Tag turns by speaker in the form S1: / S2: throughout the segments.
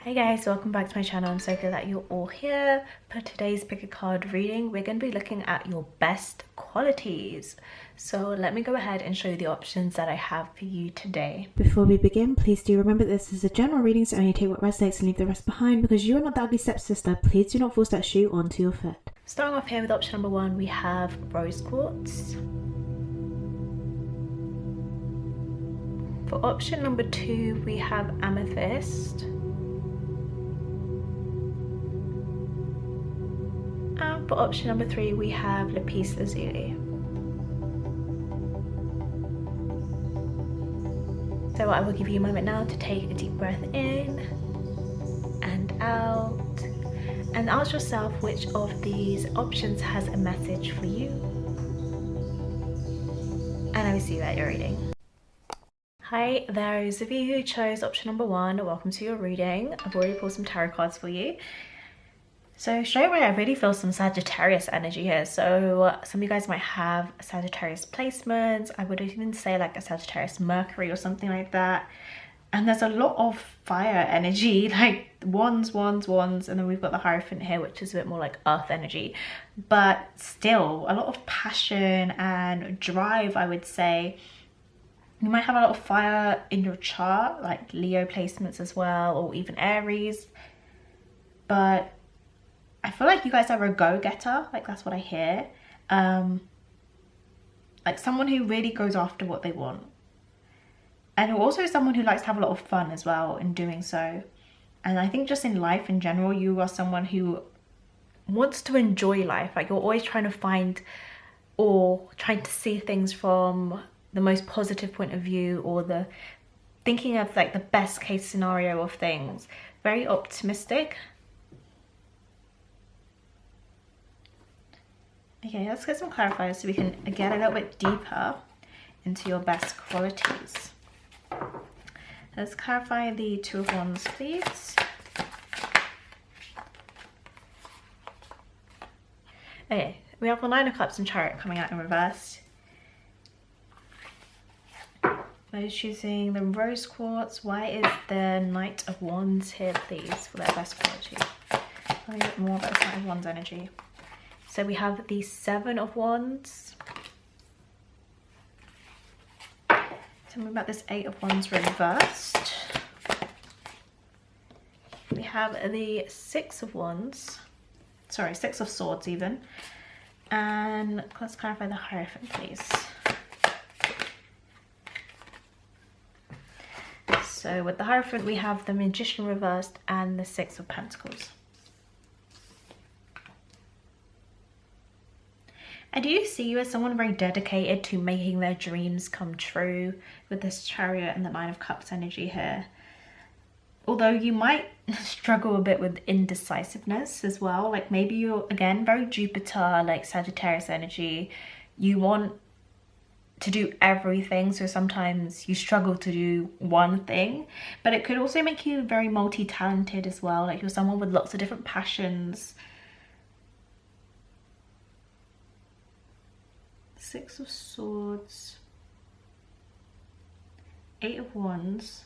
S1: Hey guys, welcome back to my channel. I'm so glad that you're all here. For today's pick a card reading, we're going to be looking at your best qualities. So let me go ahead and show you the options that I have for you today.
S2: Before we begin, please do remember this is a general reading, so only take what resonates and leave the rest behind. Because you are not the ugly stepsister, please do not force that shoe onto your foot.
S1: Starting off here with option number 1, we have rose quartz. For option number 2, we have amethyst. And for option number 3, we have Lapis Lazuli. So I will give you a moment now to take a deep breath in and out, and ask yourself which of these options has a message for you. And I will see you at your reading. Hi, those of you who chose option number 1, welcome to your reading. I've already pulled some tarot cards for you. So straight away, I really feel some Sagittarius energy here. So some of you guys might have Sagittarius placements. I would even say like a Sagittarius Mercury or something like that. And there's a lot of fire energy, like wands, and then we've got the Hierophant here, which is a bit more like earth energy. But still, a lot of passion and drive, I would say. You might have a lot of fire in your chart, like Leo placements as well, or even Aries. But I feel like you guys are a go-getter, like that's what I hear. Like someone who really goes after what they want. And also someone who likes to have a lot of fun as well in doing so. And I think just in life in general, you are someone who wants to enjoy life. Like you're always trying to find or trying to see things from the most positive point of view, or the thinking of like the best case scenario of things. Very optimistic. Okay, let's get some clarifiers so we can get a little bit deeper into your best qualities. Let's clarify the Two of Wands, please. Okay, we have the Nine of Cups and Chariot coming out in reverse. Those choosing the rose quartz, why is the Knight of Wands here, please, for their best quality? Tell me a bit more about this Knight of Wands energy. So we have the Seven of Wands. Tell me about this Eight of Wands reversed. We have the Six of Wands. Sorry, Six of Swords even. And let's clarify the Hierophant, please. So with the Hierophant, we have the Magician reversed and the Six of Pentacles. I do see you as someone very dedicated to making their dreams come true with this Chariot and the Nine of Cups energy here. Although you might struggle a bit with indecisiveness as well. Like maybe you're, again, very Jupiter, like Sagittarius energy. You want to do everything, so sometimes you struggle to do one thing. But it could also make you very multi-talented as well. Like you're someone with lots of different passions. Six of Swords, Eight of Wands,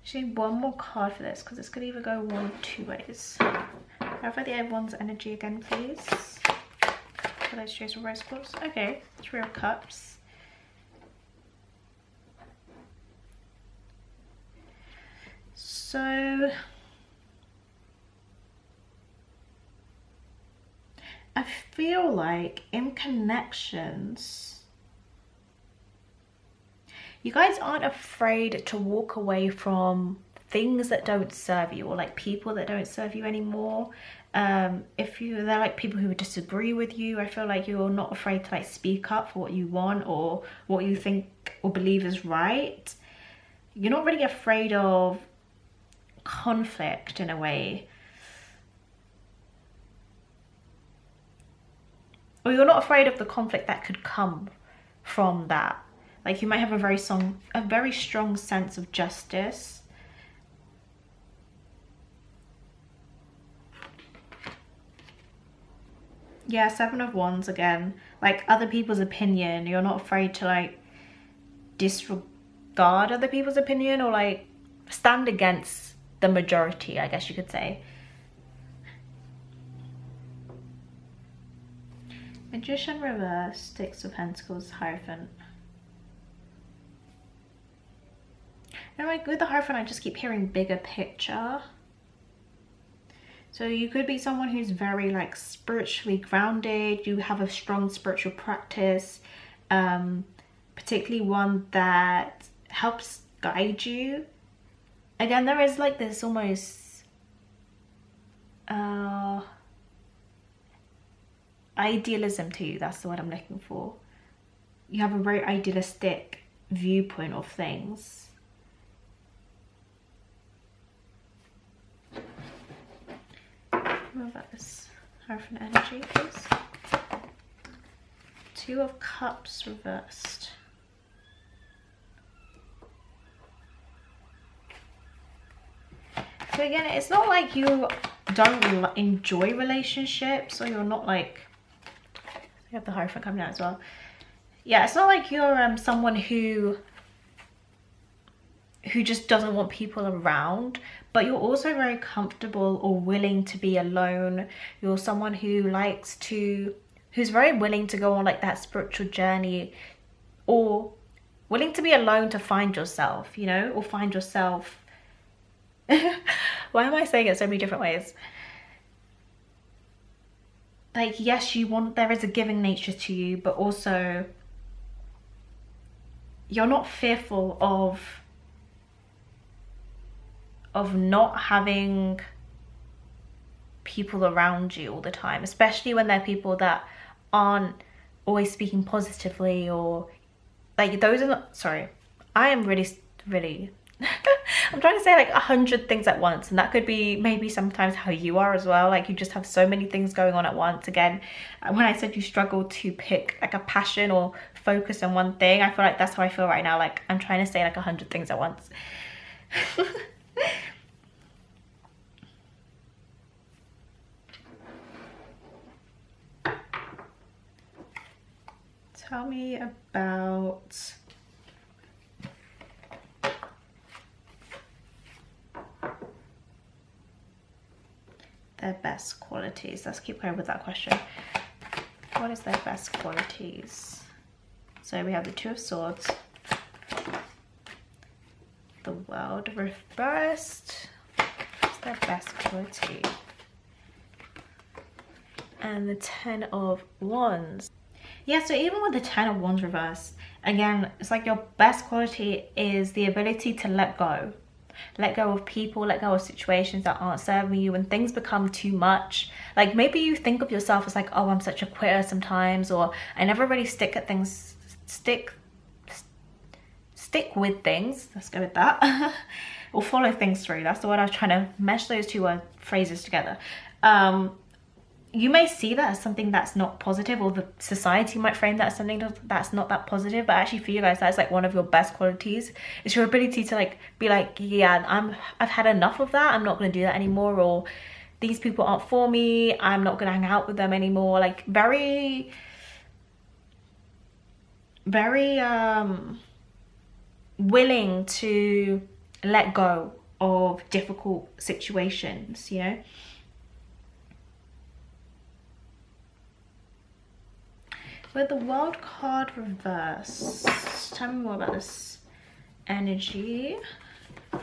S1: actually one more card for this because this could either go one of two ways. Clarify the Eight of Wands energy again, please. For those chosen rose quartz. Okay, Three of Cups. So I feel like in connections, you guys aren't afraid to walk away from things that don't serve you, or like people that don't serve you anymore. If they're like people who disagree with you, I feel like you're not afraid to like speak up for what you want or what you think or believe is right. You're not really afraid of conflict in a way. Or you're not afraid of the conflict that could come from that. Like you might have a very strong sense of justice. Yeah, Seven of Wands again. Like other people's opinion. You're not afraid to like disregard other people's opinion, or like stand against the majority, I guess you could say. Magician reverse, Six of Pentacles, Hierophant. And like with the Hierophant, I just keep hearing bigger picture. So you could be someone who's very like spiritually grounded. You have a strong spiritual practice, particularly one that helps guide you. Again, there is like this almost idealism to you. That's the word I'm looking for. You have a very idealistic viewpoint of things. Reverse Hierophant energy, please. Two of Cups reversed. So again, it's not like you don't enjoy relationships, or you're not like, you have the Hierophant coming out as well. Yeah, it's not like you're someone who just doesn't want people around, but you're also very comfortable or willing to be alone. You're someone who who's very willing to go on like that spiritual journey, or willing to be alone to find yourself, you know, or find yourself. Why am I saying it so many different ways? Like, yes, there is a giving nature to you, but also you're not fearful of not having people around you all the time, especially when they're people that aren't always speaking positively, or like those are not, sorry, I am really I'm trying to say like 100 things at once, and that could be maybe sometimes how you are as well. Like you just have so many things going on at once. Again, when I said you struggle to pick like a passion or focus on one thing, I feel like that's how I feel right now. Like I'm trying to say like 100 things at once. Tell me about their best qualities. Let's keep going with that question. What is their best qualities? So we have the Two of Swords, the World reversed. What's their best quality? And the Ten of Wands. Yeah, so even with the Ten of Wands reversed, again, it's like your best quality is the ability to let go. Let go of people, let go of situations that aren't serving you. When things become too much, like maybe you think of yourself as like, oh, I'm such a quitter sometimes, or I never really stick with things. Let's go with that. Or follow things through. That's the word I was trying to mesh those two phrases together. You may see that as something that's not positive, or the society might frame that as something that's not that positive, but actually for you guys, that's like one of your best qualities. It's your ability to like be like, yeah, I've had enough of that, I'm not going to do that anymore, or these people aren't for me, I'm not going to hang out with them anymore. Like very willing to let go of difficult situations, you know. With the World card reverse, tell me more about this energy.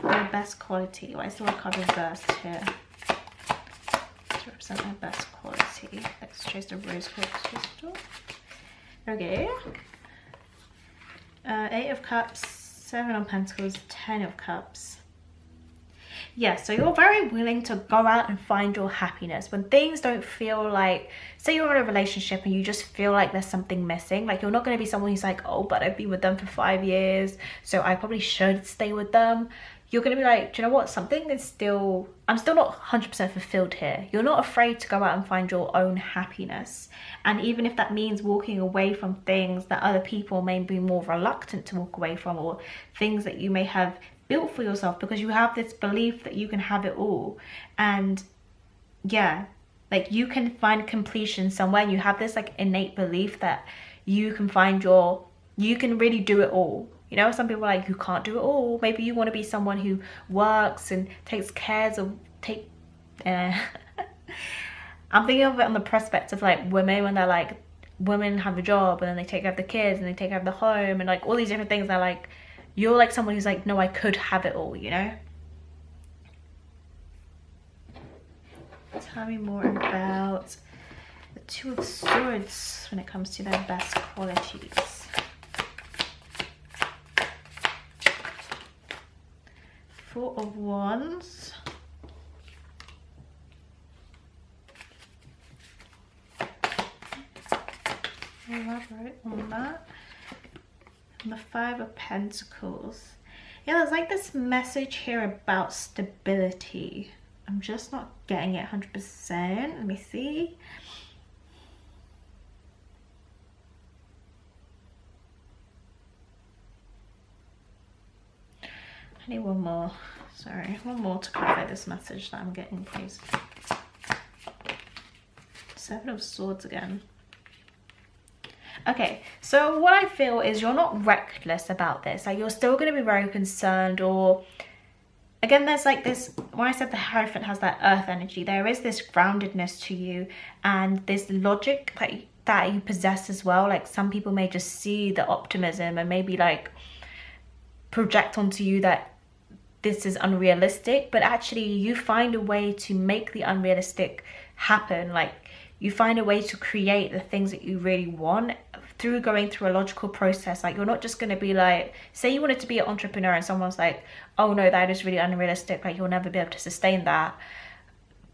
S1: Their best quality. Why is the World card reversed here? To represent their best quality. Let's trace the rose quartz crystal. Okay. Eight of Cups, Seven of Pentacles, Ten of Cups. Yeah, so you're very willing to go out and find your happiness when things don't feel like, say you're in a relationship and you just feel like there's something missing. Like you're not going to be someone who's like, oh, but I've been with them for 5 years, so I probably should stay with them. You're going to be like, do you know what, something is still, I'm still not 100% fulfilled here. You're not afraid to go out and find your own happiness. And even if that means walking away from things that other people may be more reluctant to walk away from, or things that you may have built for yourself, because you have this belief that you can have it all. And yeah, like you can find completion somewhere, and you have this like innate belief that you can find you can really do it all. You know, some people are like, you can't do it all. Maybe you want to be someone who works and takes cares of I'm thinking of it on the prospect of like women, when they're like, women have a job and then they take care of the kids and they take care of the home and like all these different things. They're like, you're like someone who's like, no, I could have it all, you know? Tell me more about the Two of Swords when it comes to their best qualities. Four of Wands. Elaborate on that. And the Five of Pentacles. Yeah, there's like this message here about stability. I'm just not getting it 100%. Let me see. I need one more. Sorry, one more to clarify this message that I'm getting, please. Seven of Swords again. Okay, so what I feel is you're not reckless about this. Like, you're still going to be very concerned, or again, there's like this, when I said the Hierophant has that earth energy, there is this groundedness to you and this logic that you possess as well. Like, some people may just see the optimism and maybe like project onto you that this is unrealistic, but actually you find a way to make the unrealistic happen. Like, you find a way to create the things that you really want through going through a logical process. Like, you're not just going to be like, say you wanted to be an entrepreneur and someone's like, oh no, that is really unrealistic, like you'll never be able to sustain that.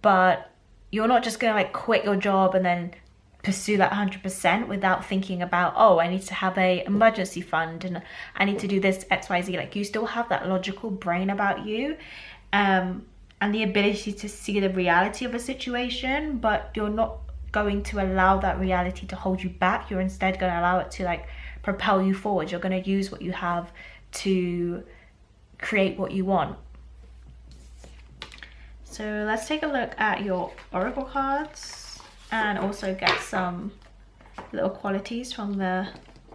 S1: But you're not just going to like quit your job and then pursue that 100% without thinking about, oh, I need to have a emergency fund and I need to do this XYZ. Like, you still have that logical brain about you, and the ability to see the reality of a situation, but you're not going to allow that reality to hold you back. You're instead going to allow it to like propel you forward. You're going to use what you have to create what you want. So let's take a look at your oracle cards and also get some little qualities from the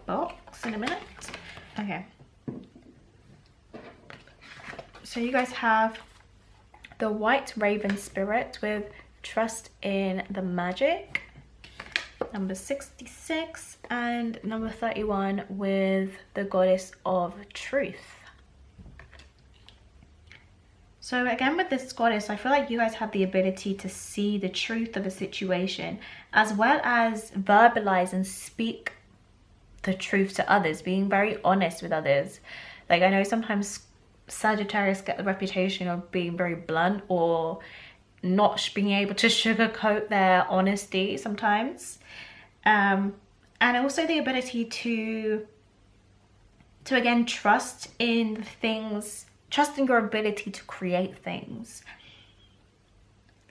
S1: box in a minute. Okay, so you guys have the White Raven Spirit with Trust in the Magic, number 66, and number 31 with the Goddess of Truth. So again, with this goddess, I feel like you guys have the ability to see the truth of a situation, as well as verbalize and speak the truth to others, being very honest with others. Like, I know sometimes Sagittarius get the reputation of being very blunt or not being able to sugarcoat their honesty sometimes, and also the ability to again trust in things, trust in your ability to create things.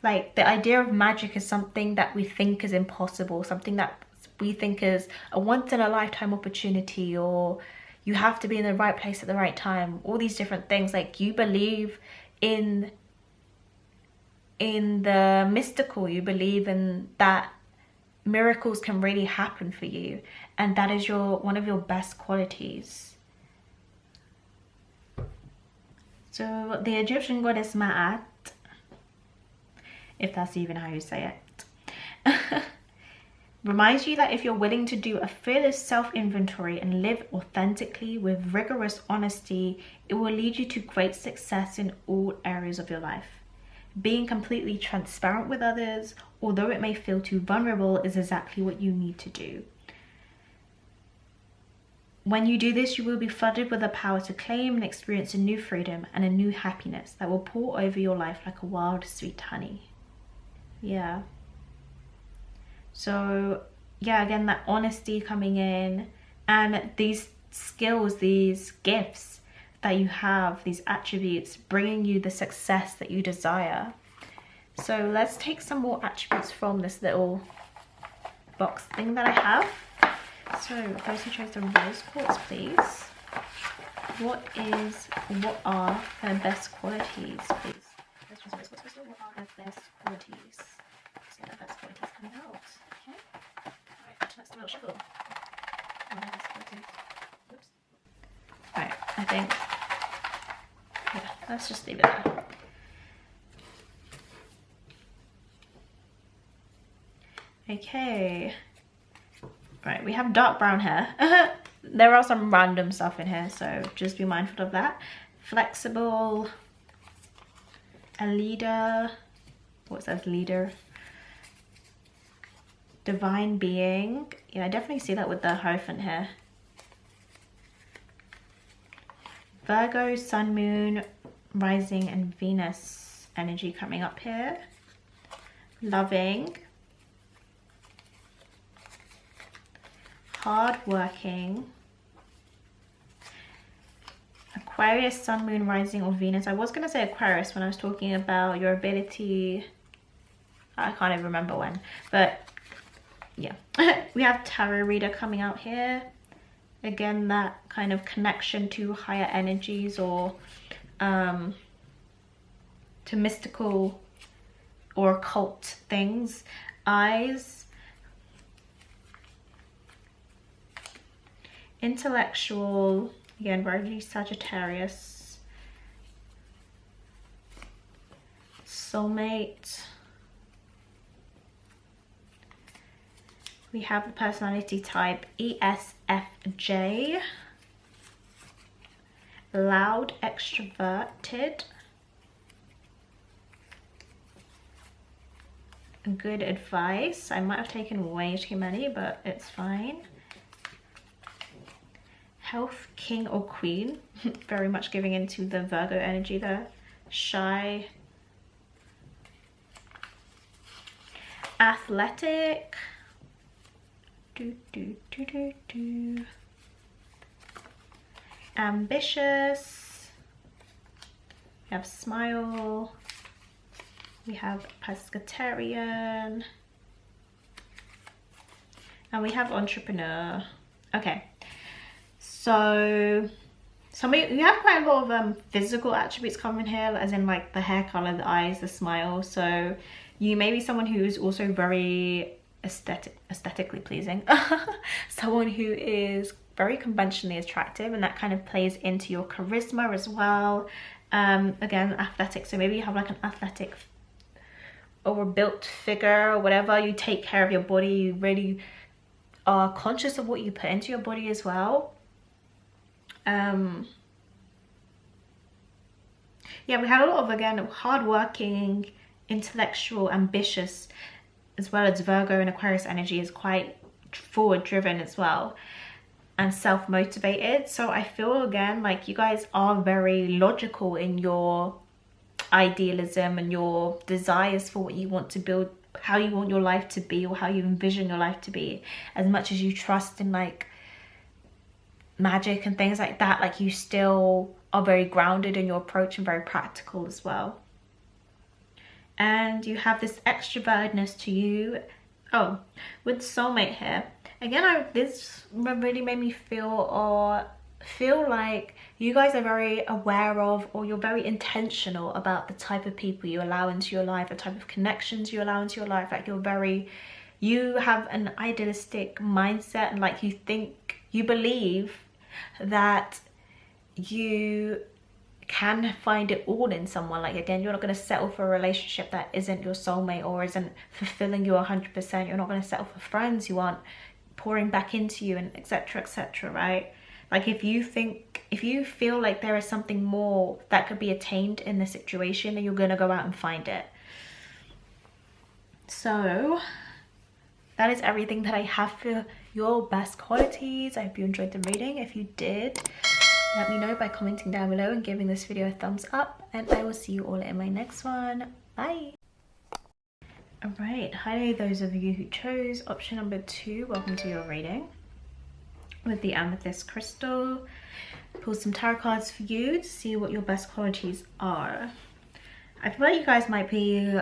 S1: Like, the idea of magic is something that we think is impossible, something that we think is a once in a lifetime opportunity, or you have to be in the right place at the right time, all these different things. Like, you believe in the mystical, you believe in that miracles can really happen for you, and that is one of your best qualities. So the Egyptian goddess Ma'at, if that's even how you say it, reminds you that if you're willing to do a fearless self-inventory and live authentically with rigorous honesty, it will lead you to great success in all areas of your life. Being completely transparent with others, although it may feel too vulnerable, is exactly what you need to do. When you do this, you will be flooded with the power to claim and experience a new freedom and a new happiness that will pour over your life like a wild, sweet honey. Yeah. So, yeah, again, that honesty coming in, and these skills, these gifts that you have, these attributes, bringing you the success that you desire. So let's take some more attributes from this little box thing that I have. So those who chose the rose quartz, please. What are their best qualities, please? Let's choose rose quartz. What are their best qualities? Let's get their best qualities coming out. Okay. Alright, that's a little shuffle. What are their best qualities? Oops. Alright. I think. Yeah, let's just leave it there. Okay. Right, we have dark brown hair. There are some random stuff in here, so just be mindful of that. Flexible. A leader. What says leader? Divine being. Yeah, I definitely see that with the Hierophant here. Virgo, Sun, Moon, Rising, and Venus energy coming up here. Loving. Hardworking. Aquarius, Sun, Moon, Rising, or Venus. I was going to say Aquarius when I was talking about your ability. I can't even remember when, but yeah. We have Tarot Reader coming out here. Again, that kind of connection to higher energies or to mystical or occult things. Eyes. Intellectual. Again, very Sagittarius. Soulmate. We have the personality type ESFJ. Loud, extroverted. Good advice. I might have taken way too many, but it's fine. Health, king or queen. Very much giving into the Virgo energy there. Shy. Athletic. Ambitious. We have smile. We have pescatarian. And we have entrepreneur. Okay. So you have quite a lot of physical attributes coming here, as in like the hair color, the eyes, the smile. So you may be someone who's also very aesthetically pleasing. Someone who is very conventionally attractive, and that kind of plays into your charisma as well. Again, athletic. So maybe you have like an athletic or built figure or whatever. You take care of your body. You really are conscious of what you put into your body as well. Yeah, we had a lot of, again, hardworking, intellectual, ambitious, as well as Virgo and Aquarius energy is quite forward driven as well, and self-motivated. So I feel, again, like you guys are very logical in your idealism and your desires for what you want to build, how you want your life to be, or how you envision your life to be, as much as you trust in like magic and things like that. Like you still are very grounded in your approach and very practical as well. And you have this extrovertedness to you. Oh, with soulmate here again, this really made me feel like you guys are very aware of, or you're very intentional about the type of people you allow into your life, the type of connections you allow into your life. Like you have an idealistic mindset, and like you believe that you can find it all in someone. Like again, you're not going to settle for a relationship that isn't your soulmate or isn't fulfilling you 100%. You're not going to settle for friends who aren't pouring back into you, and etc, right? Like if you feel like there is something more that could be attained in the situation, then you're going to go out and find it. So that is everything that I have for your best qualities. I hope you enjoyed the reading. If you did, let me know by commenting down below and giving this video a thumbs up, and I will see you all in my next one. Bye. Alright, hi those of you who chose option number 2. Welcome to your reading with the Amethyst crystal. Pull some tarot cards for you to see what your best qualities are. I feel like you guys might be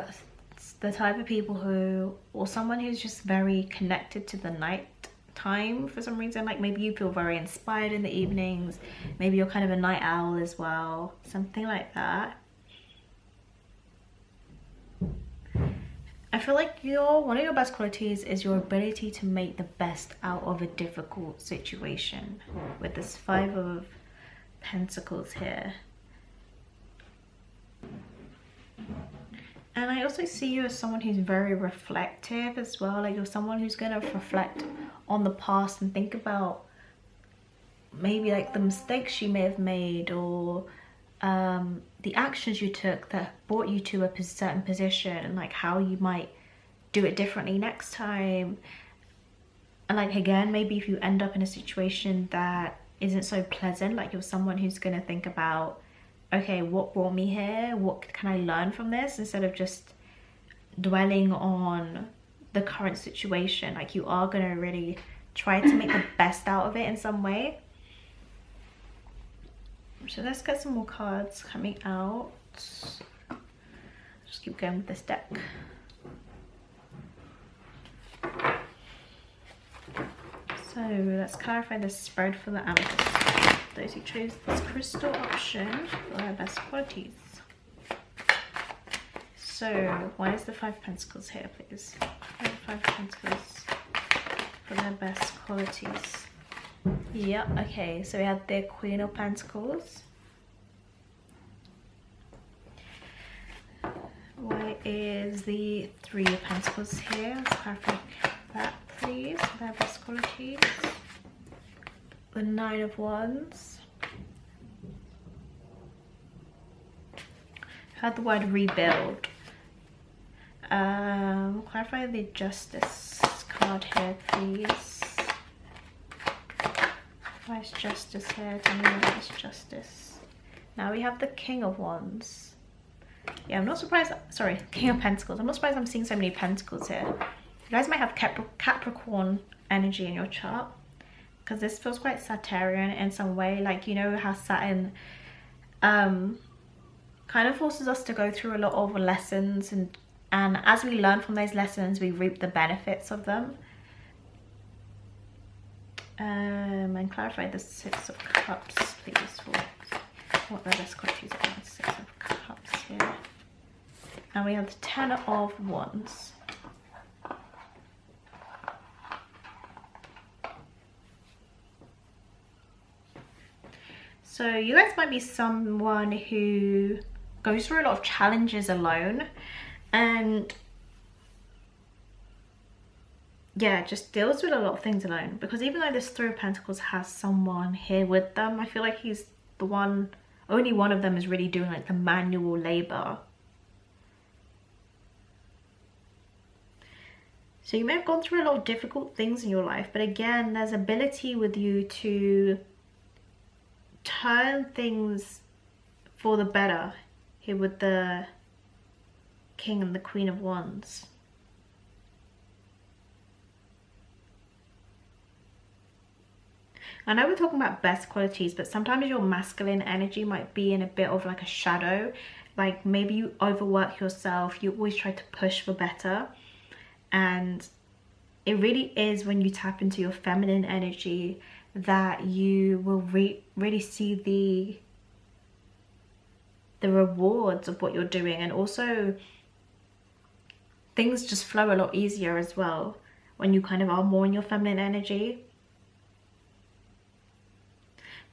S1: the type of people who, or someone who's just very connected to the night time for some reason. Like maybe you feel very inspired in the evenings, maybe you're kind of a night owl as well, something like that. I feel like one of your best qualities is your ability to make the best out of a difficult situation with this 5 of Pentacles here. And I also see you as someone who's very reflective as well. Like you're someone who's going to reflect on the past and think about maybe like the mistakes you may have made, or the actions you took that brought you to a certain position, and like how you might do it differently next time. And like again, maybe if you end up in a situation that isn't so pleasant, like you're someone who's going to think about, okay, what brought me here? What can I learn from this? Instead of just dwelling on the current situation. Like you are going to really try to make the best out of it in some way. So let's get some more cards coming out. Just keep going with this deck. So let's clarify the spread for the amethyst. Those who chose this crystal option for their best qualities. So why is the 5 Pentacles here, please? 5 Pentacles for their best qualities. Yeah, okay, so we have the Queen of Pentacles. Why is the 3 of Pentacles here? Let's clarify that, please, for their best qualities. The 9 of Wands. Had the word rebuild. Clarify the Justice card here, please. Why is Justice here? Tell me what is Justice. Now we have the King of Wands. Yeah, I'm not surprised. Sorry, King of Pentacles. I'm not surprised I'm seeing so many Pentacles here. You guys might have Capricorn energy in your chart, because this feels quite Saturnian in some way. Like, you know how Saturn kind of forces us to go through a lot of lessons, and as we learn from those lessons, we reap the benefits of them. And clarify the 6 of Cups, please, for what their best qualities are. 6 of Cups here. And we have the 10 of Wands. So you guys might be someone who goes through a lot of challenges alone, and yeah, just deals with a lot of things alone. Because even though this 3 of Pentacles has someone here with them, I feel like he's the one, only one of them is really doing like the manual labor. So you may have gone through a lot of difficult things in your life, but again, there's ability with you to turn things for the better here with the King and the Queen of Wands. I know we're talking about best qualities, but sometimes your masculine energy might be in a bit of like a shadow. Like maybe you overwork yourself, you always try to push for better. And it really is when you tap into your feminine energy that you will really see the rewards of what you're doing. And also things just flow a lot easier as well when you kind of are more in your feminine energy.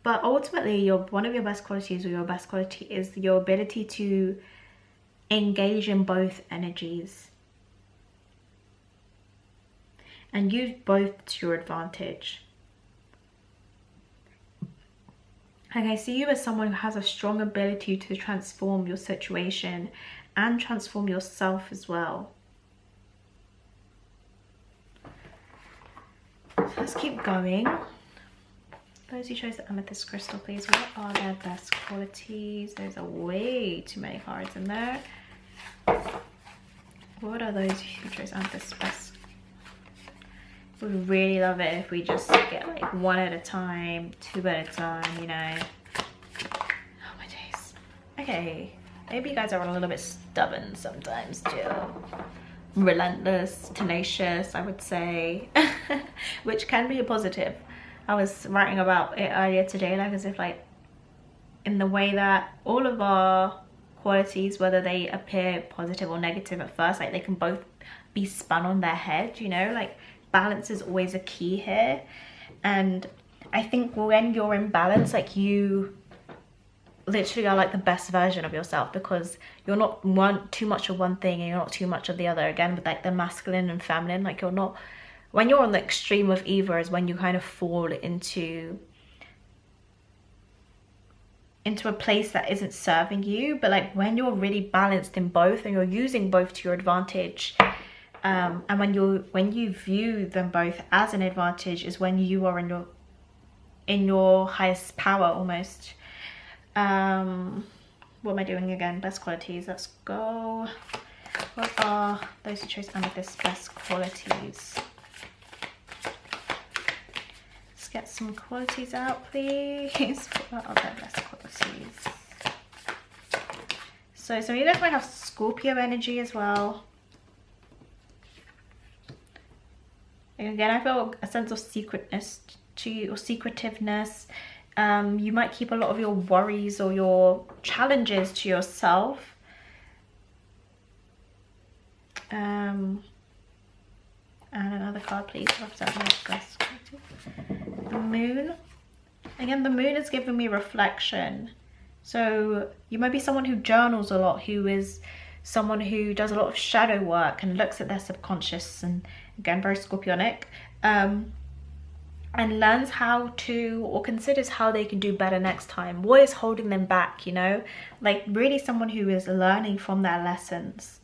S1: But ultimately, one of your best qualities, or your best quality, is your ability to engage in both energies and use both to your advantage. Like I see you as someone who has a strong ability to transform your situation and transform yourself as well. So let's keep going. Those who chose the Amethyst crystal, please, what are their best qualities? There's a way too many cards in there. What are those who chose Amethyst best? Would really love it if we just get like 1 at a time, 2 at a time, you know. Oh my days. Okay, maybe you guys are a little bit stubborn sometimes too. Relentless, tenacious, I would say, which can be a positive. I was writing about it earlier today, like as if like in the way that all of our qualities, whether they appear positive or negative at first, like they can both be spun on their head, you know, like balance is always a key here. And I think when you're in balance, like you literally are like the best version of yourself, because you're not too much of one thing and you're not too much of the other. Again, with like the masculine and feminine, like you're not, when you're on the extreme of either is when you kind of fall into a place that isn't serving you. But like when you're really balanced in both and you're using both to your advantage, and when you view them both as an advantage, is when you are in your highest power almost. What am I doing again? Best qualities. Let's go. What are those who chose Amethyst best qualities? Let's get some qualities out, please. What are their best qualities? So some of you guys might have Scorpio energy as well. And again, I feel a sense of secretness to you, or secretiveness. You might keep a lot of your worries or your challenges to yourself. And another card, please, represent my best quality. The moon. Again, the moon is giving me reflection. So you might be someone who journals a lot, who is someone who does a lot of shadow work and looks at their subconscious, and again, very Scorpionic. And learns how to, or considers how they can do better next time. What is holding them back, you know? Like really someone who is learning from their lessons.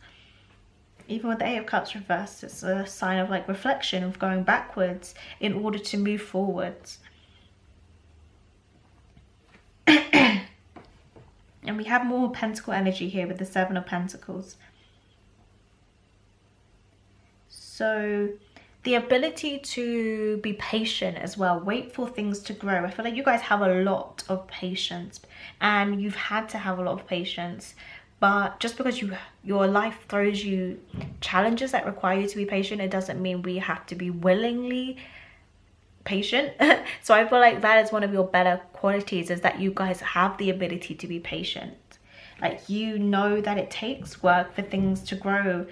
S1: Even with the Eight of Cups reversed, it's a sign of like reflection, of going backwards in order to move forwards. And we have more Pentacle energy here with the Seven of Pentacles. So the ability to be patient as well, wait for things to grow. I feel like you guys have a lot of patience, and you've had to have a lot of patience. But just because your life throws you challenges that require you to be patient, it doesn't mean we have to be willingly patient. So I feel like that is one of your better qualities, is that you guys have the ability to be patient. Like, you know that it takes work for things to grow.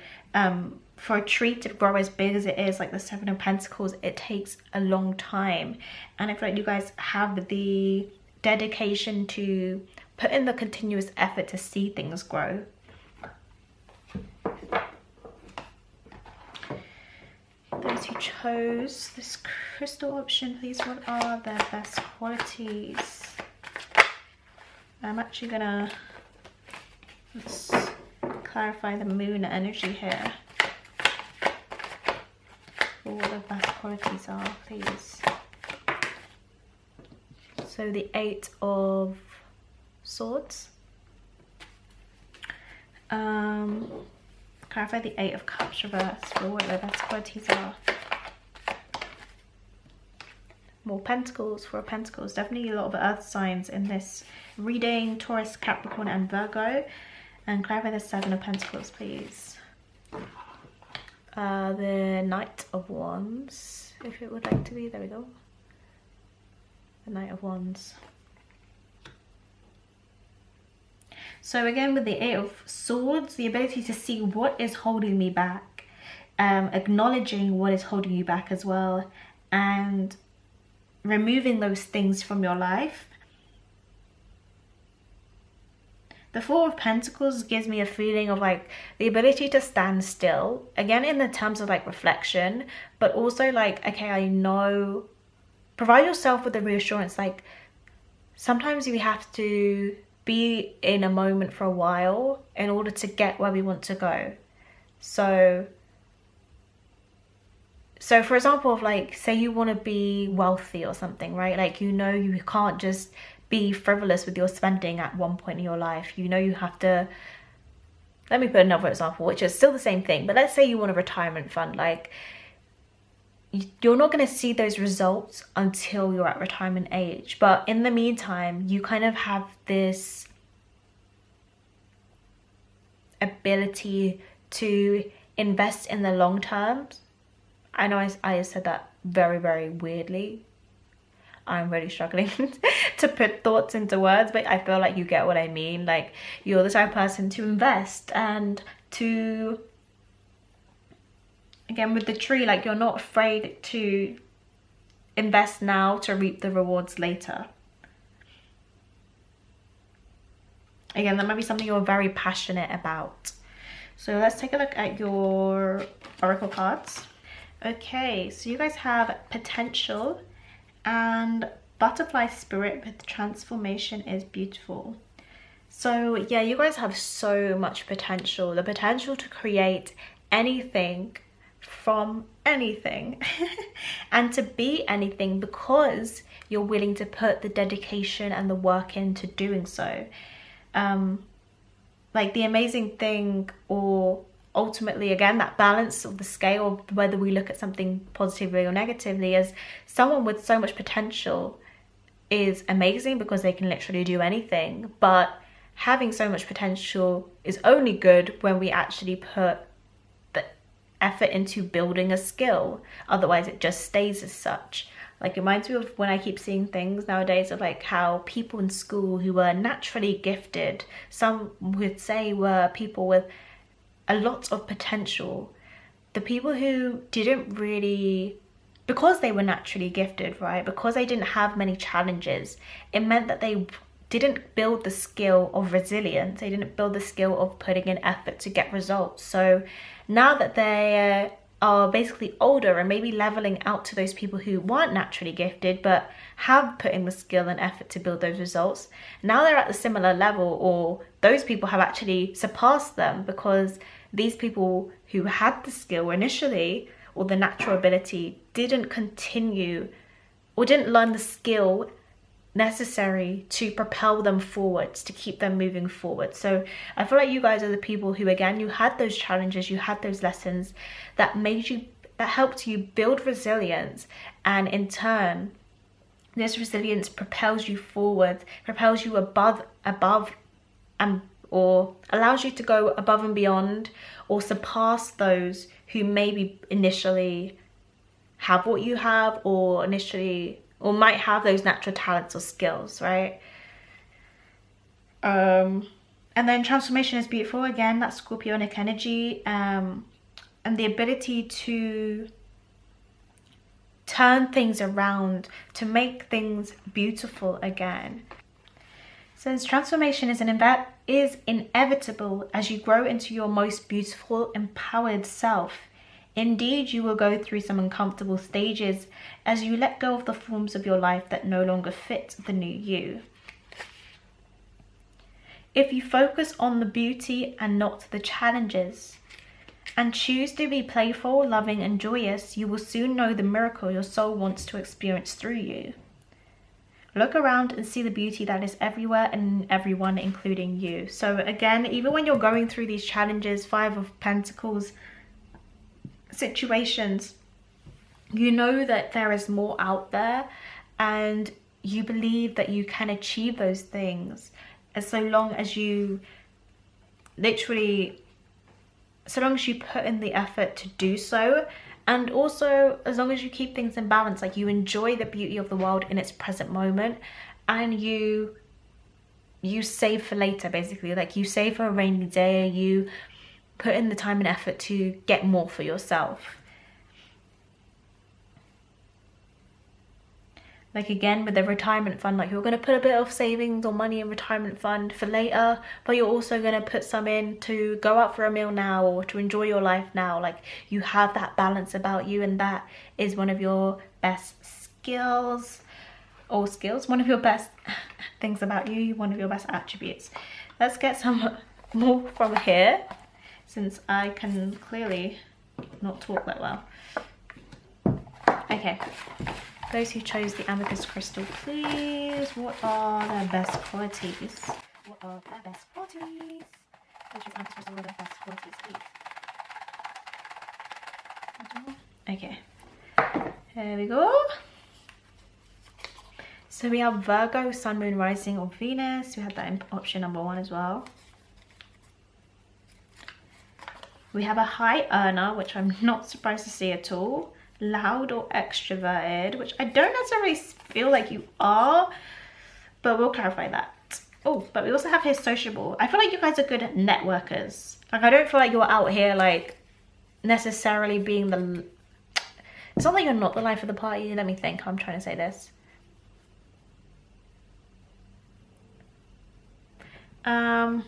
S1: For a tree to grow as big as it is, like the Seven of Pentacles, it takes a long time. And I feel like you guys have the dedication to put in the continuous effort to see things grow. Those who chose this crystal option, please, what are their best qualities? I'm actually gonna, let's clarify the moon energy here. What the best qualities are, please. So the Eight of Swords. Clarify the Eight of Cups reversed for what the best qualities are. More Pentacles for Pentacles. Definitely a lot of earth signs in this reading. Taurus, Capricorn and Virgo. And clarify the Seven of Pentacles, please. The Knight of Wands, if it would like to be. There we go. The Knight of Wands. So again, with the Eight of Swords, the ability to see what is holding me back, acknowledging what is holding you back as well, and removing those things from your life. The Four of Pentacles gives me a feeling of like the ability to stand still, again in the terms of like reflection, but also like, okay, I know, provide yourself with the reassurance, like sometimes we have to be in a moment for a while in order to get where we want to go. So for example, of like, say you want to be wealthy or something, right? Like, you know, you can't just be frivolous with your spending at one point in your life. You know, you have to, let me put another example, which is still the same thing, but let's say you want a retirement fund. Like, you're not going to see those results until you're at retirement age, but in the meantime you kind of have this ability to invest in the long term. I know I said that very, very weirdly. I'm really struggling to put thoughts into words, but I feel like you get what I mean. Like, you're the type of person to invest and to, again with the tree, like you're not afraid to invest now to reap the rewards later. Again, that might be something you're very passionate about. So let's take a look at your oracle cards. Okay, so you guys have potential and butterfly spirit with transformation is beautiful. So yeah, you guys have so much potential. The potential to create anything from anything and to be anything because you're willing to put the dedication and the work into doing so. Like the amazing thing, or ultimately again that balance of the scale, whether we look at something positively or negatively, as someone with so much potential is amazing because they can literally do anything, but having so much potential is only good when we actually put the effort into building a skill. Otherwise it just stays as such. Like, it reminds me of when I keep seeing things nowadays of like how people in school who were naturally gifted, some would say were people with a lot of potential. The people who didn't really, because they were naturally gifted, right? Because they didn't have many challenges, it meant that they didn't build the skill of resilience. They didn't build the skill of putting in effort to get results. So now that they are basically older and maybe leveling out to those people who weren't naturally gifted but have put in the skill and effort to build those results, now they're at the similar level, or those people have actually surpassed them because these people who had the skill initially or the natural ability didn't continue or didn't learn the skill necessary to propel them forwards, to keep them moving forward. So I feel like you guys are the people who, again, you had those challenges, you had those lessons that made you, that helped you build resilience, and in turn this resilience propels you forward, propels you above and or allows you to go above and beyond or surpass those who maybe initially have what you have, or initially or might have those natural talents or skills, right? And then transformation is beautiful. Again, that's Scorpionic energy, and the ability to turn things around, to make things beautiful again. Since transformation is inevitable as you grow into your most beautiful, empowered self. Indeed, you will go through some uncomfortable stages as you let go of the forms of your life that no longer fit the new you. If you focus on the beauty and not the challenges, and choose to be playful, loving, and joyous, you will soon know the miracle your soul wants to experience through you. Look around and see the beauty that is everywhere and in everyone, including you. So again, even when you're going through these challenges, Five of Pentacles situations, you know that there is more out there, and you believe that you can achieve those things, as so long as you literally, so long as you put in the effort to do so, and also as long as you keep things in balance, like you enjoy the beauty of the world in its present moment, and you save for later, basically, like you save for a rainy day, you put in the time and effort to get more for yourself. Like again with the retirement fund, like you're going to put a bit of savings or money in retirement fund for later, but you're also going to put some in to go out for a meal now or to enjoy your life now. Like you have that balance about you, and that is one of your best skills, or skills, one of your best things about you, one of your best attributes. Let's get some more from here, since I can clearly not talk that well. Okay, those who chose the amethyst crystal, please, what are their best qualities? What are their best qualities? Those who chose amethyst crystal, what are their best qualities, please? Okay, here we go. So we have Virgo, Sun, Moon, Rising, or Venus. We have that in option number 1 as well. We have a high earner, which I'm not surprised to see at all. Loud or extroverted, which I don't necessarily feel like you are, but we'll clarify that. Oh, but we also have here sociable. I feel like you guys are good networkers. Like I don't feel like you're out here like necessarily being the, it's not like you're not the life of the party. Let me think how I'm trying to say this. I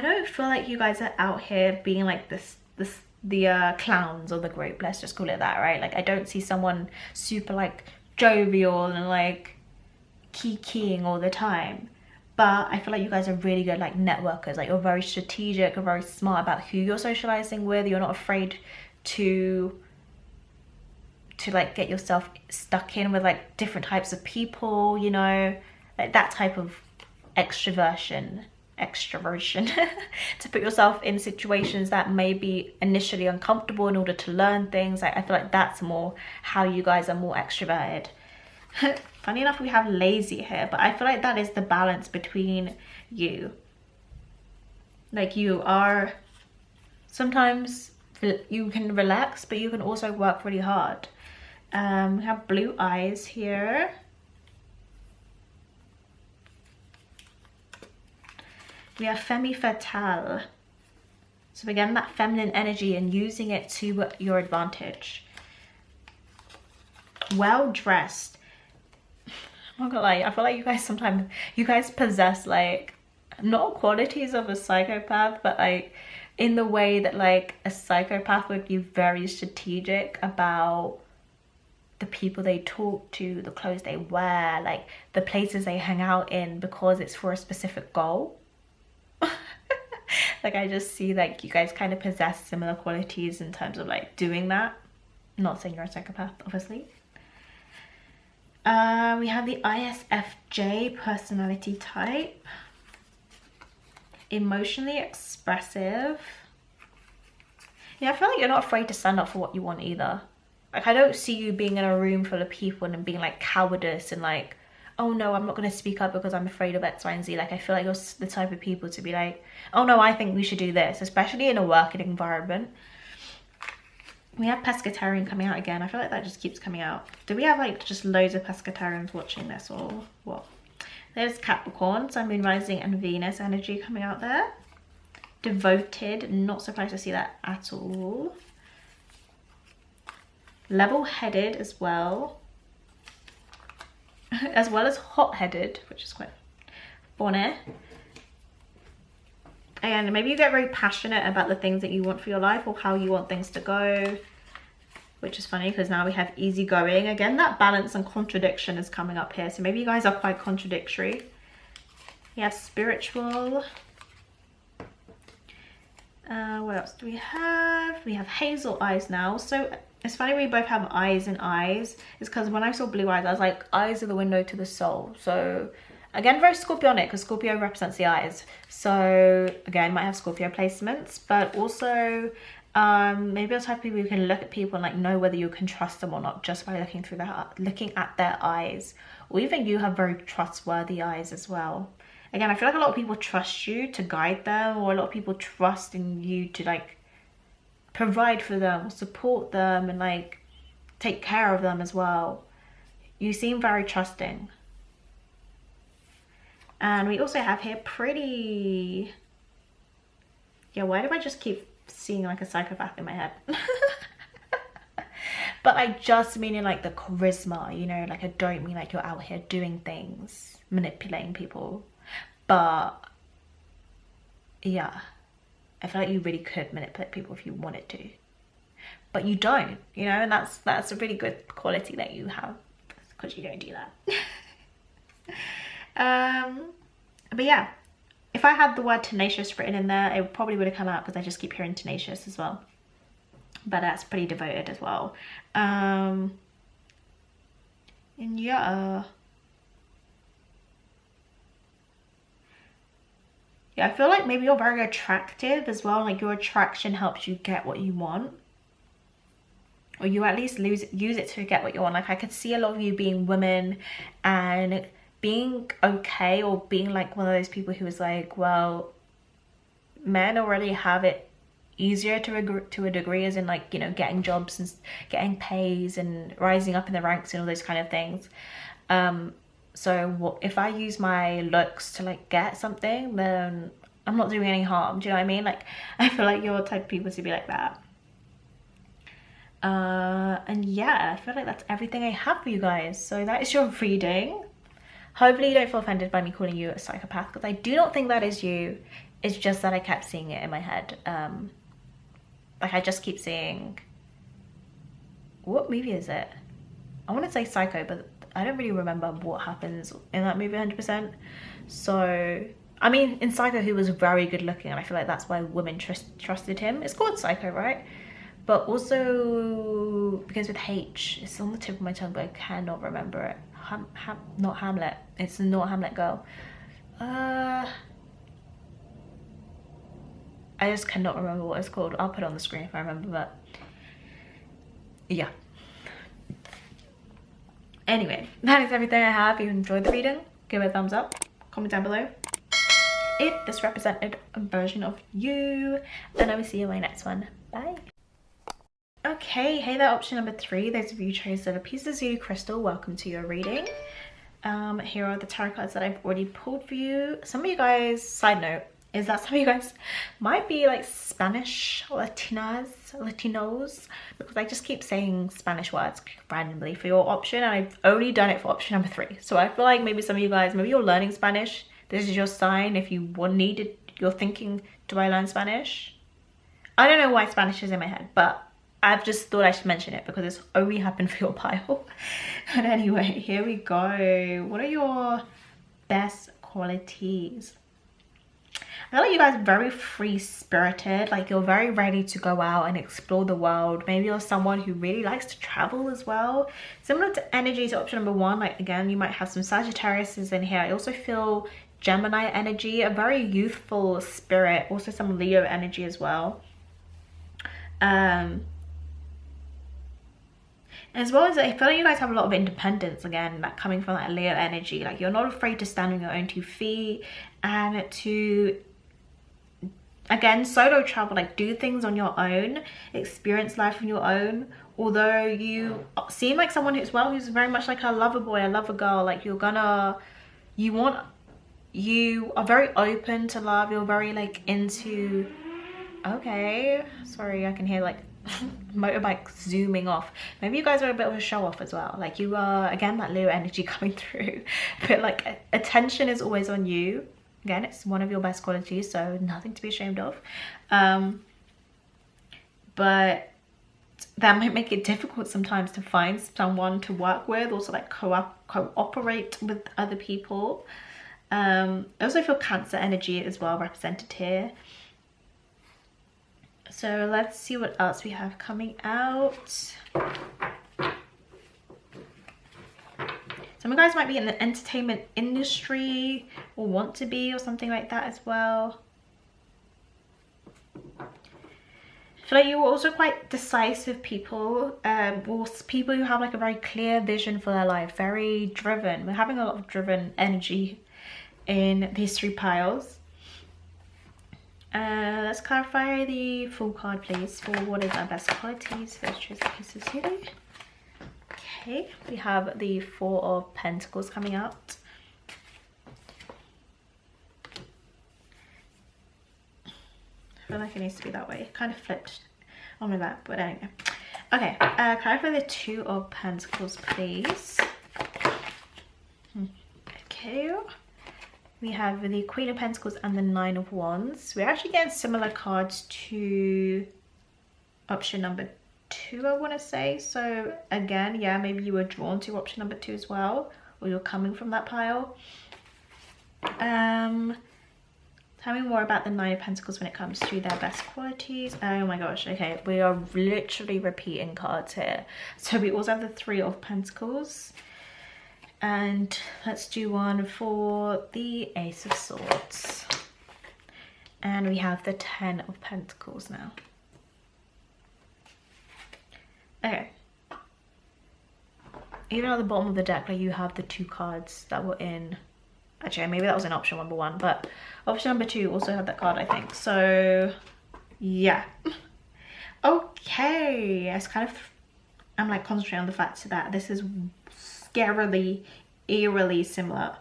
S1: don't feel like you guys are out here being like the clowns of the group, let's just call it that, right? Like I don't see someone super like jovial and like kikiing all the time, but I feel like you guys are really good like networkers. Like you're very strategic, you're very smart about who you're socializing with. You're not afraid to like get yourself stuck in with like different types of people, you know, like that type of extroversion to put yourself in situations that may be initially uncomfortable in order to learn things. Like I feel like that's more how you guys are more extroverted. Funny enough, we have lazy here, but I feel like that is the balance between you. Like you are, sometimes you can relax, but you can also work really hard. We have blue eyes here. We have femme fatale. So again, that feminine energy and using it to your advantage. Well dressed. I'm not gonna lie, I feel like you guys sometimes, you guys possess like, not qualities of a psychopath, but like in the way that like a psychopath would be very strategic about the people they talk to, the clothes they wear, like the places they hang out in, because it's for a specific goal. Like I just see like you guys kind of possess similar qualities in terms of like doing that. I'm not saying you're a psychopath, obviously. We have the ISFJ personality type. Emotionally expressive. Yeah, I feel like you're not afraid to stand up for what you want either. Like I don't see you being in a room full of people and being like cowardice and like, oh no, I'm not going to speak up because I'm afraid of X, Y, and Z. Like I feel like you're the type of people to be like, oh no, I think we should do this, especially in a working environment. We have pescatarian coming out again. I feel like that just keeps coming out. Do we have like just loads of pescatarians watching this or what? There's Capricorn, Sun, Moon, Rising, and Venus energy coming out there. Devoted, not surprised to see that at all. Level-headed as well. As well as hot-headed, which is quite funny. And maybe you get very passionate about the things that you want for your life or how you want things to go, which is funny because now we have easygoing. Again, that balance and contradiction is coming up here. So maybe you guys are quite contradictory. We have spiritual. What else do we have? We have hazel eyes now. So it's funny we both have eyes and eyes. It's because when I saw blue eyes, I was like, eyes are the window to the soul. So again, very Scorpionic because Scorpio represents the eyes. So again, might have Scorpio placements, but also maybe a type of people who can look at people and like know whether you can trust them or not just by looking at their eyes. Or even you have very trustworthy eyes as well. Again, I feel like a lot of people trust you to guide them, or a lot of people trust in you to like provide for them, support them, and like take care of them as well. You seem very trusting. And we also have here pretty, yeah, why do I just keep seeing like a psychopath in my head? But I just mean in like the charisma, you know, like I don't mean like you're out here doing things, manipulating people. But yeah, I feel like you really could manipulate people if you wanted to, but you don't, you know, and that's a really good quality that you have because you don't do that. But yeah, if I had the word tenacious written in there, it probably would have come out because I just keep hearing tenacious as well. But that's pretty devoted as well. And yeah. Yeah, I feel like maybe you're very attractive as well. Like your attraction helps you get what you want. Or you at least use it to get what you want. Like I could see a lot of you being women and being okay, or being like one of those people who is like, well, men already have it easier to a degree, as in like, you know, getting jobs and getting pays and rising up in the ranks and all those kind of things. So what if I use my looks to like get something, then I'm not doing any harm. Do you know what I mean? Like I feel like you're the type of people to be like that. And yeah, I feel like that's everything I have for you guys. So that is your reading. Hopefully you don't feel offended by me calling you a psychopath, because I do not think that is you. It's just that I kept seeing it in my head. Like I just keep seeing, what movie is it? I want to say Psycho, but I don't really remember what happens in that movie 100%. So, I mean, in Psycho, he was very good looking, and I feel like that's why women trusted him. It's called Psycho, right? But also, because with H, it's on the tip of my tongue, but I cannot remember it. Not Hamlet. It's not Hamlet Girl. I just cannot remember what it's called. I'll put it on the screen if I remember, but yeah. Anyway, that is everything I have. If you enjoyed the reading, give it a thumbs up. Comment down below if this represented a version of you, and I will see you in my next one. Bye. Okay, hey there, option number 3. Those of you who chose the Lapis Lazuli crystal, welcome to your reading. Here are the tarot cards that I've already pulled for you. Some of you guys, side note, is that some of you guys might be like Spanish Latinos, because I just keep saying Spanish words randomly for your option, and I've only done it for option number 3. So I feel like maybe some of you guys, maybe you're learning Spanish. This is your sign. If you you're thinking, do I learn Spanish? I don't know why Spanish is in my head, but I've just thought I should mention it because it's only happened for your pile. And anyway, here we go. What are your best qualities? I feel like you guys are very free-spirited, like you're very ready to go out and explore the world. Maybe you're someone who really likes to travel as well. Similar to energy to option number 1, like again, you might have some Sagittariuses in here. I also feel Gemini energy, a very youthful spirit, also some Leo energy as well. As well as I feel like you guys have a lot of independence, again, like coming from that Leo energy. Like you're not afraid to stand on your own 2 feet and to, again, solo travel, like do things on your own, experience life on your own. Although you seem like someone who's very much like a lover boy, a lover girl, like you are very open to love. You're very like into, okay, sorry, I can hear like motorbike zooming off. Maybe you guys are a bit of a show off as well. Like you are, again, that Leo energy coming through, but like attention is always on you. Again, it's one of your best qualities, so nothing to be ashamed of. But that might make it difficult sometimes to find someone to work with, also like cooperate with other people. I also feel Cancer energy as well represented here. So let's see what else we have coming out. Some of you guys might be in the entertainment industry or want to be, or something like that as well. I feel like you're also quite decisive people, or people who have like a very clear vision for their life, very driven. We're having a lot of driven energy in these 3 piles. Let's clarify the full card, please, for what is our best qualities. Let's choose the pieces here. Okay, we have the 4 of Pentacles coming out. I feel like it needs to be that way. It kind of flipped on my back, but anyway. Okay, clarify the 2 of Pentacles, please. Okay. We have the Queen of Pentacles and the 9 of Wands. We're actually getting similar cards to option number 2, I want to say. So again, yeah, maybe you were drawn to option number 2 as well, or you're coming from that pile. Tell me more about the 9 of Pentacles when it comes to their best qualities. Oh my gosh, okay, we are literally repeating cards here. So we also have the 3 of Pentacles. And let's do one for the Ace of Swords. And we have the 10 of Pentacles now. Okay. Even at the bottom of the deck, like you have the 2 cards that were in, actually maybe that was in option number 1, but option number 2 also had that card, I think. So yeah. Okay, I'm like concentrating on the fact that this is scarily, eerily similar.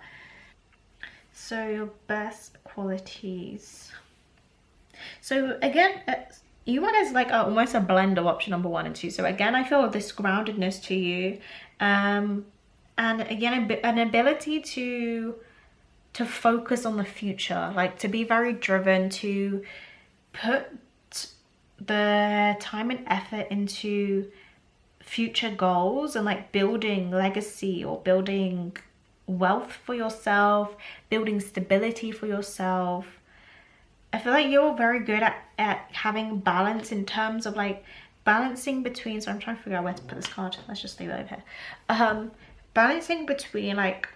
S1: So your best qualities. So again, you guys like almost a blend of option number 1 and 2. So again, I feel this groundedness to you. And again, an ability to focus on the future, like to be very driven, to put the time and effort into future goals and like building legacy or building wealth for yourself, building stability for yourself. I feel like you're very good at having balance in terms of like balancing between, so I'm trying to figure out where to put this card, let's just leave it over here. Balancing between like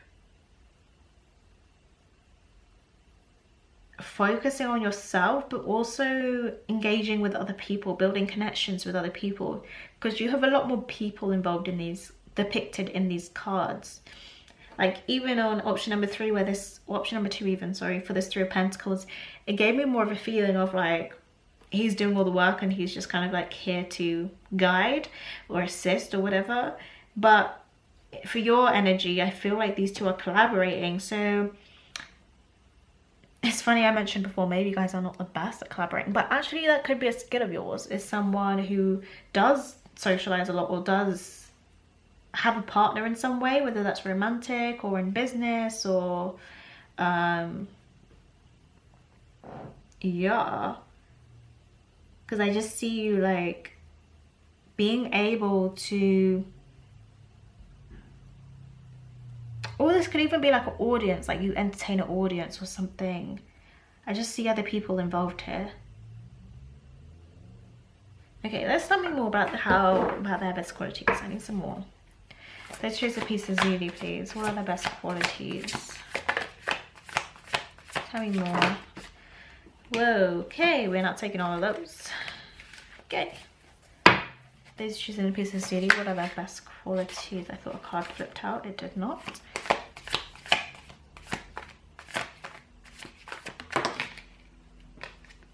S1: focusing on yourself but also engaging with other people, building connections with other people, because you have a lot more people involved in these, depicted in these cards. Like even on option number 3, where this, or option number 2 even, sorry, for this 3 of Pentacles, it gave me more of a feeling of like he's doing all the work and he's just kind of like here to guide or assist or whatever. But for your energy, I feel like these two are collaborating. So it's funny, I mentioned before, maybe you guys are not the best at collaborating, but actually that could be a skill of yours, is someone who does socialize a lot or does have a partner in some way, whether that's romantic or in business or yeah, because I just see you like being able to, or this could even be like an audience, like you entertain an audience or something. I just see other people involved here. Okay, let's tell me more about about their best qualities. I need some more. Let's choose a piece of Lazuli, please. What are their best qualities? Tell me more. Whoa, okay, we're not taking all of those. Okay. Let's choose a piece of Lazuli. What are their best qualities? I thought a card flipped out. It did not.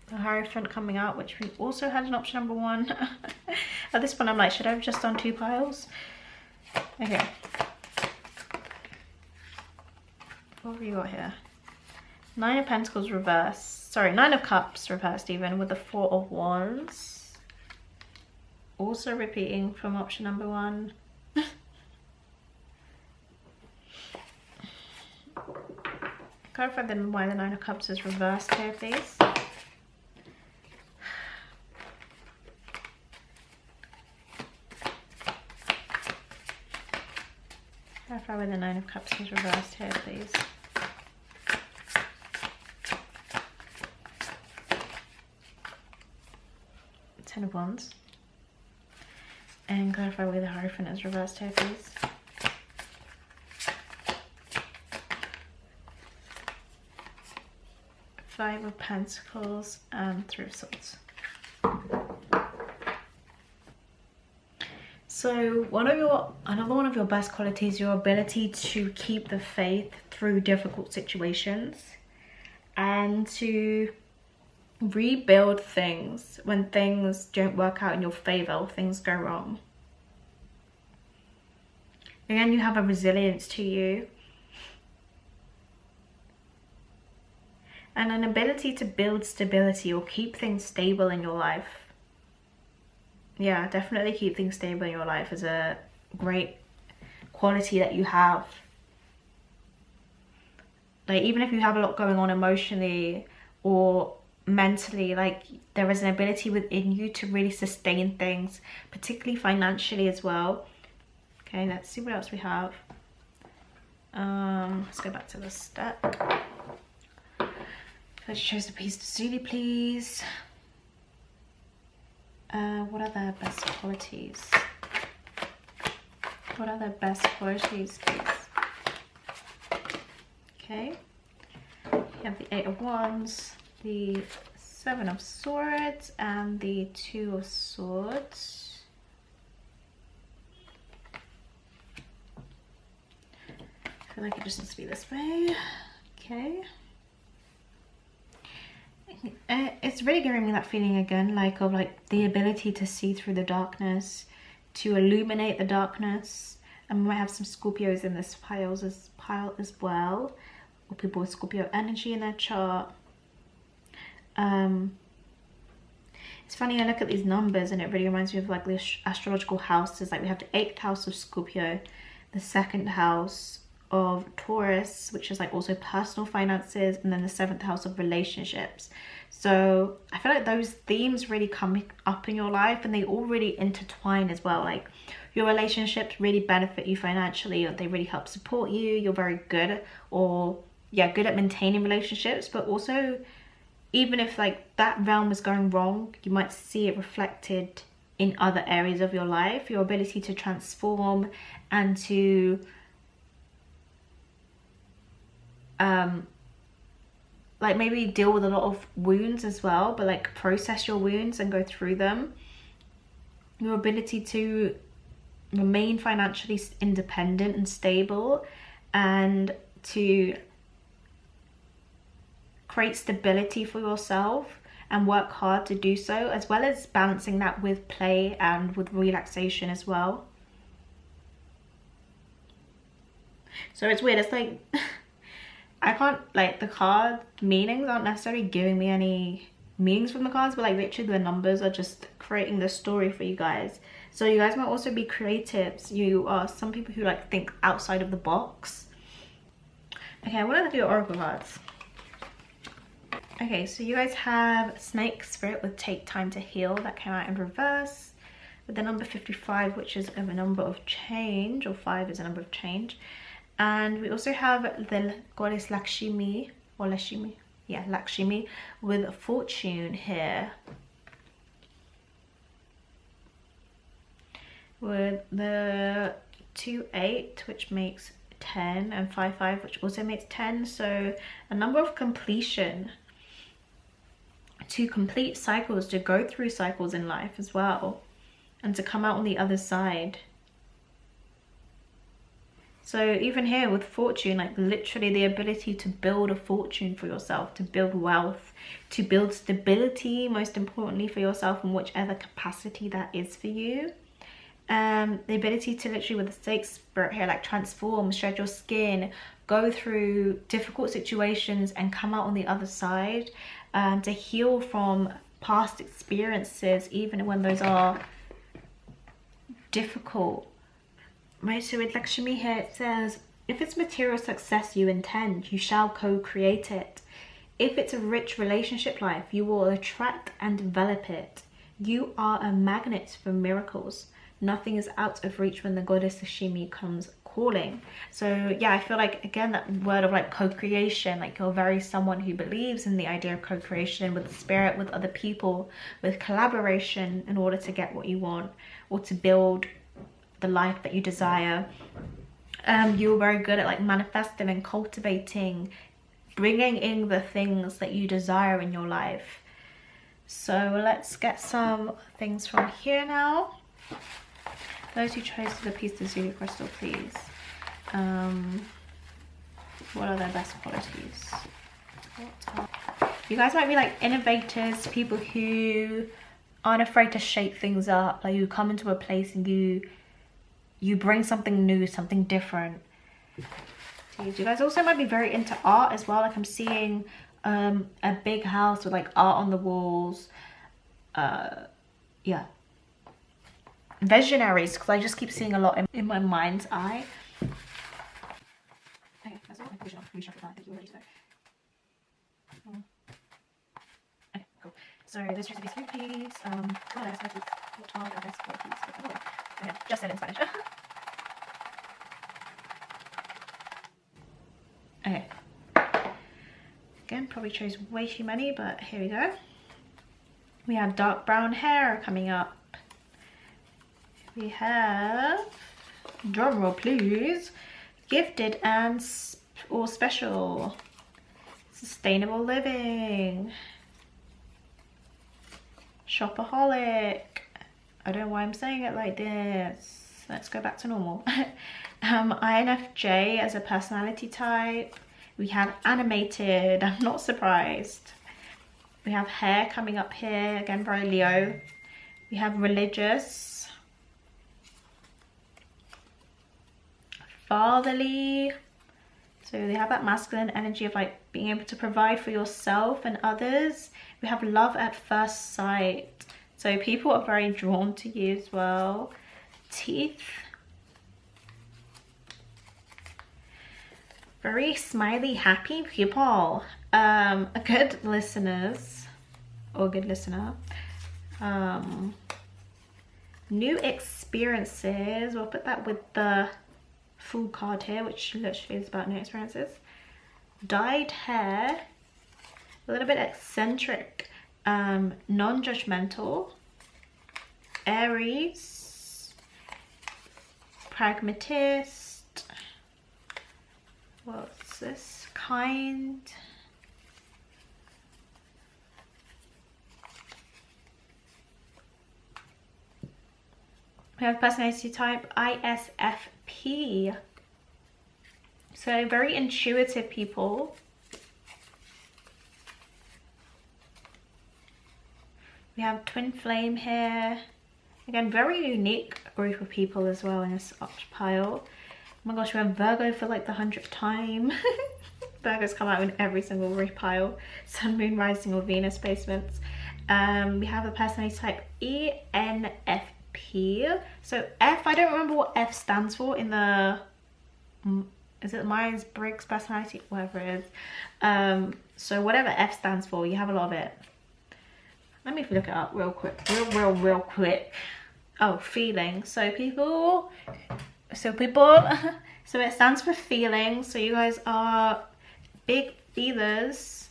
S1: The Hierophant coming out, which we also had in option number 1. At this point, I'm like, should I have just done 2 piles? Okay. What have we got here? 9 of Pentacles reversed. Sorry, 9 of Cups reversed even, with the 4 of Wands. Also repeating from option number 1. Clarify then why the 9 of Cups is reversed here, please. Clarify why the 9 of Cups is reversed here, please. Ten of Wands. And clarify why the Hierophant is reversed here, please. Five of Pentacles and 3 of Swords. So another one of your best qualities, your ability to keep the faith through difficult situations and to rebuild things when things don't work out in your favor or things go wrong. Again, you have a resilience to you and an ability to build stability or keep things stable in your life. Yeah, definitely keep things stable in your life is a great quality that you have. Like even if you have a lot going on emotionally or mentally, like there is an ability within you to really sustain things, particularly financially as well. Okay, let's see what else we have. Let's go back to the step. Let's choose the piece of Lazuli, please. What are their best qualities? What are their best qualities, please? Okay. You have the 8 of Wands, the 7 of Swords, and the 2 of Swords. I feel like it just needs to be this way. Okay. It's really giving me that feeling again, like of like the ability to see through the darkness, to illuminate the darkness. And we might have some Scorpios in this pile as well, or people with Scorpio energy in their chart. It's funny, I look at these numbers and it really reminds me of like the astrological houses. Like we have the 8th house of Scorpio, the second house of Taurus, which is like also personal finances, and then the seventh house of relationships. So I feel like those themes really come up in your life, and they all really intertwine as well. Like your relationships really benefit you financially, or they really help support you. You're very good, or yeah, good at maintaining relationships, but also even if like that realm is going wrong, you might see it reflected in other areas of your life. Your ability to transform and to like maybe deal with a lot of wounds as well, but like process your wounds and go through them. Your ability to remain financially independent and stable, and to create stability for yourself and work hard to do so, as well as balancing that with play and with relaxation as well. So it's weird, it's like I can't, like, the card meanings aren't necessarily giving me any meanings from the cards, but like literally the numbers are just creating the story for you guys. So you guys might also be creatives. You are some people who like think outside of the box. Okay, I wanted to do oracle cards. Okay, so you guys have Snake Spirit with Take Time to Heal, that came out in reverse, with the number 55, which is a number of change, or 5 is a number of change. And we also have the goddess Lakshmi, or Lakshmi, yeah, Lakshmi, with Fortune here. With the 2-8, which makes 10, and 5-5, which also makes 10. So a number of completion, to complete cycles, to go through cycles in life as well, and to come out on the other side. So even here with Fortune, like literally the ability to build a fortune for yourself, to build wealth, to build stability, most importantly for yourself in whichever capacity that is for you. The ability to literally, with the Snake Spirit here, like transform, shed your skin, go through difficult situations and come out on the other side, to heal from past experiences, even when those are difficult. Right, so with Lakshmi here, it says, if it's material success you intend, you shall co-create it. If it's a rich relationship life, you will attract and develop it. You are a magnet for miracles. Nothing is out of reach when the goddess Lakshmi comes calling. So yeah, I feel like, again, that word of like co-creation, like you're very someone who believes in the idea of co-creation with the spirit, with other people, with collaboration in order to get what you want, or to build the life that you desire. You're very good at like manifesting and cultivating, bringing in the things that you desire in your life. So let's get some things from here now. Those who chose the piece of Lazuli crystal, please. What are their best qualities? You guys might be like innovators, people who aren't afraid to shake things up. Like you come into a place and you bring something new, something different. You guys also might be very into art as well. Like I'm seeing a big house with like art on the walls. Yeah. Visionaries, because I just keep seeing a lot in my mind's eye. Okay, that's all. I'm reshuffle that. Thank you already. Okay, cool. So this used to be three, please. What are the best qualities? Okay, just said in Spanish. Okay. Again, probably chose way too many, but here we go. We have dark brown hair coming up. We have, drumroll please, gifted and or special, sustainable living, shopaholic. I don't know why I'm saying it like this. Let's go back to normal. INFJ as a personality type. We have animated. I'm not surprised. We have hair coming up here. Again, very Leo. We have religious. Fatherly. So they have that masculine energy of like being able to provide for yourself and others. We have love at first sight. So people are very drawn to you as well. Teeth. very smiley, happy people. Good listeners, or good listener. New experiences. We'll put that with the full card here, which literally is about new experiences. Dyed hair, a little bit eccentric, non-judgmental, Aries, pragmatist, what's this, kind, we have personality type ISFP, so very intuitive people. We have twin flame here. Again, very unique group of people as well in this pile. Oh my gosh, we have Virgo for like the 100th time. Virgos come out in every single pile. Sun, Moon, Rising, or Venus placements. We have the personality type ENFP. So F, I don't remember what F stands for in the, is it Myers-Briggs personality? Whatever it is. So whatever F stands for, you have a lot of it. Let me look it up real quick. Real quick. Oh, feeling. So people, so it stands for feeling. So you guys are big feelers.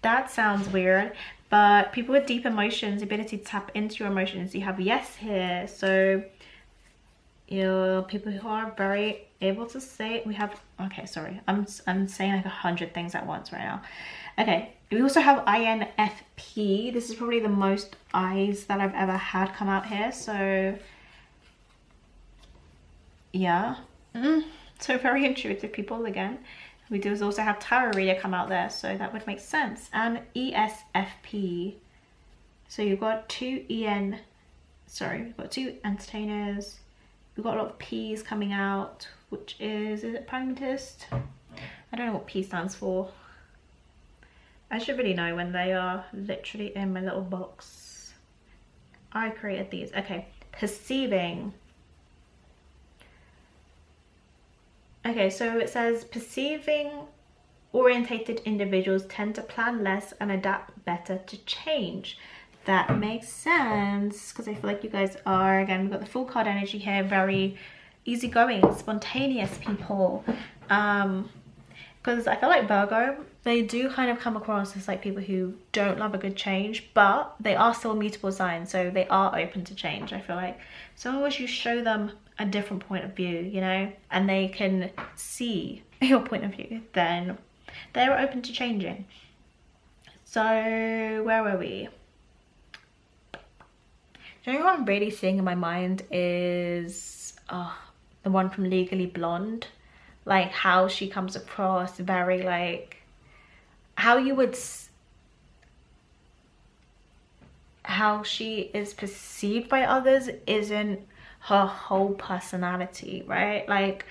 S1: That sounds weird. But people with deep emotions, ability to tap into your emotions. You have yes here. So you're people who are very able to say, we have, okay, sorry. I'm saying like 100 things at once right now. Okay, we also have INFP. This is probably the most I's that I've ever had come out here. So yeah, so very intuitive people again. We do also have tarot reader come out there, so that would make sense. And ESFP. So you've got two we've got two entertainers. We've got a lot of P's coming out, which is it pragmatist? I don't know what P stands for. I should really know when they are literally in my little box. I created these. Okay, perceiving. Okay, so it says perceiving orientated individuals tend to plan less and adapt better to change. That makes sense because I feel like you guys are, again, we've got the full card energy here, very easygoing, spontaneous people. Because I feel like Virgo, they do kind of come across as like people who don't love a good change, but they are still mutable signs, so they are open to change. I feel like so long as you show them a different point of view, you know, and they can see your point of view, then they're open to changing. So where were we? Do you know what I'm really seeing in my mind is the one from Legally Blonde, like how she comes across very like how she is perceived by others isn't her whole personality, right? Like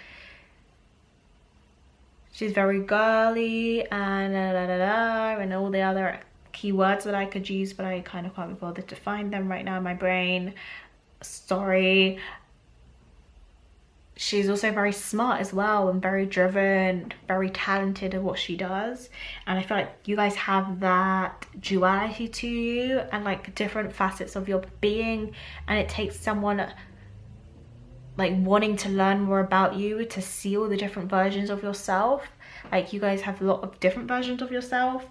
S1: she's very girly and and all the other keywords that I could use, but I kind of can't be bothered to find them right now in my brain. Sorry. She's also very smart as well and very driven, very talented at what she does. And I feel like you guys have that duality to you and like different facets of your being, and it takes someone like wanting to learn more about you to see all the different versions of yourself. Like you guys have a lot of different versions of yourself,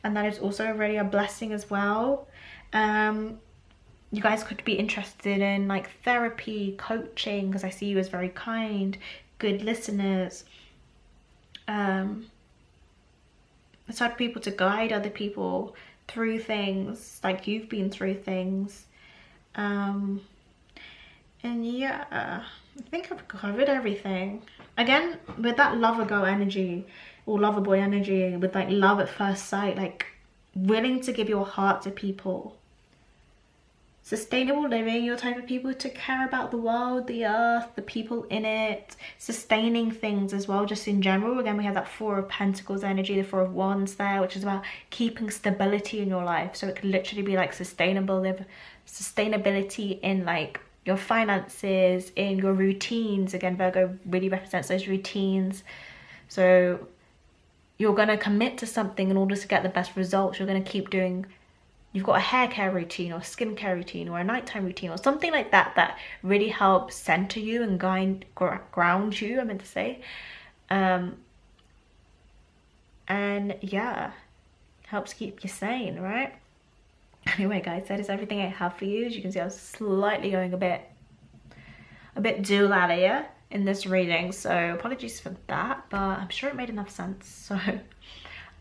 S1: and that is also really a blessing as well. You guys could be interested in like therapy, coaching, because I see you as very kind, good listeners. The type of people to guide other people through things, like you've been through things. And yeah, I think I've covered everything. Again, with that lover girl energy or lover boy energy, with like love at first sight, like willing to give your heart to people. Sustainable living, you're the type of people to care about the world, the earth, the people in it, sustaining things as well, just in general. Again, we have that Four of Pentacles energy, the Four of Wands there, which is about keeping stability in your life. So it could literally be like sustainability in like your finances, in your routines. Again, Virgo really represents those routines. So you're going to commit to something in order to get the best results. You're going to keep doing, you've got a hair care routine or skincare routine or a nighttime routine or something like that that really helps center you and ground you, I meant to say. And yeah, helps keep you sane, right? Anyway, guys, that is everything I have for you. As you can see, I was slightly going a bit doolally in this reading, so apologies for that, but I'm sure it made enough sense. So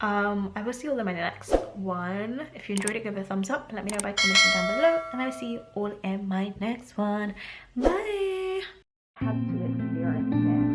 S1: I will see you all in my next one. If you enjoyed it, give it a thumbs up, let me know by commenting down below, and I will see you all in my next one. Bye. Had to experience it.